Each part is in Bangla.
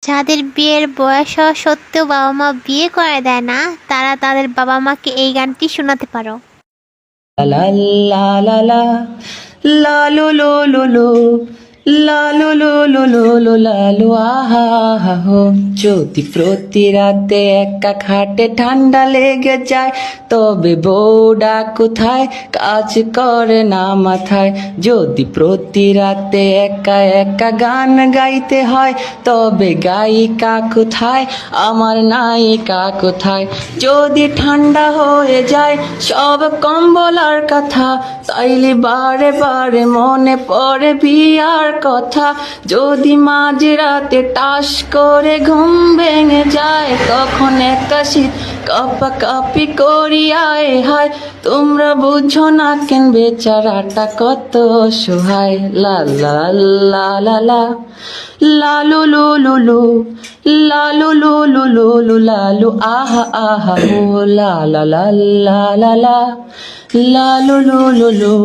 যাদের বিয়ের বয়স হওয়া সত্ত্বেও বাবা মা বিয়ে করে দেয় না, তারা তাদের বাবা মাকে এই গানটি শোনাতে পারো। লা লা লা লা লা লো লো লো লো লা লো লো লো লো লো লা লো আহা আহা হো। যদি প্রতি রাতে একা খাটে ঠান্ডা লেগে যায়, তবে বউডা কোথায়, কাজ করে না মাথায়। যদি প্রতি রাতে একা একা গান গাইতে হয়, তবে গায়িকা কোথায়, আমার নায়িকা কোথায়। যদি ঠান্ডা হয়ে যায় সব কম্বলার কথা, তাইলে বারে বারে মনে পড়ে বিয়ার কথা। যদি মাঝরাতে টাস করে ঘুম ভেঙে যায়, তখন একটা শীত কাঁপাকাঁপি করি আয় হায়। তোমরা বুঝো না কেন বেচারাটা কত অসহায়। লা লা লা লা লা লা লু লু লু লু লা লু লু লু লু লু লা লু আহা আহা হো। লা লা লা লা লা লা লা লু লু লু লু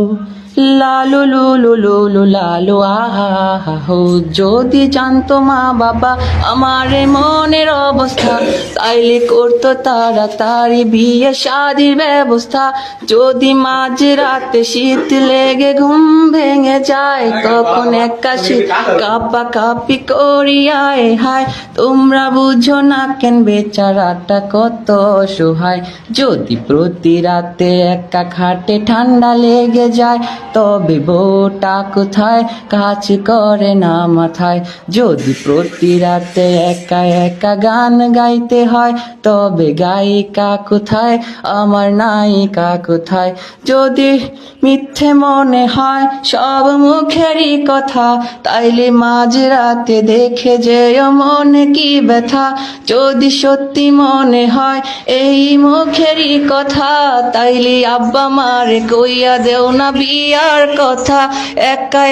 লা লু লু লু লু লু লা লু আহা আহা হো। যদি জানতো মা বাবা আমার এই মনের অবস্থা, তাইলে করতো তাড়াতাড়ি বিয়ে শাদির ব্যবস্থা। যদি মাঝরাতে শীত লেগে ঘুম ভেঙে যায়, তখন একটা শীত কাঁপাকাঁপি করি আয় হায়। তোমরা বুঝো না কেন বেচারাটা কত অসহায়। যদি প্রতি রাতে একা খাটে ঠান্ডা লেগে যায়, তবে বউটা কোথায়, কাজ করে না মাথায়। যদি প্রতি রাতে একা একা গান গাইতে হয়, তবে গায়িকা কোথায়, আমার নায়িকা কোথায়। যদি মিথ্যে মনে হয় সব মুখেরই কথা, তাইলে মাঝরাতে দেখে যেও মনে কি ব্যথা। যদি সত্যি মনে হয় এই মুখেরই কথা, তাইলে আব্বা মারে কইয়া দেও না বিয়ার কথা। একা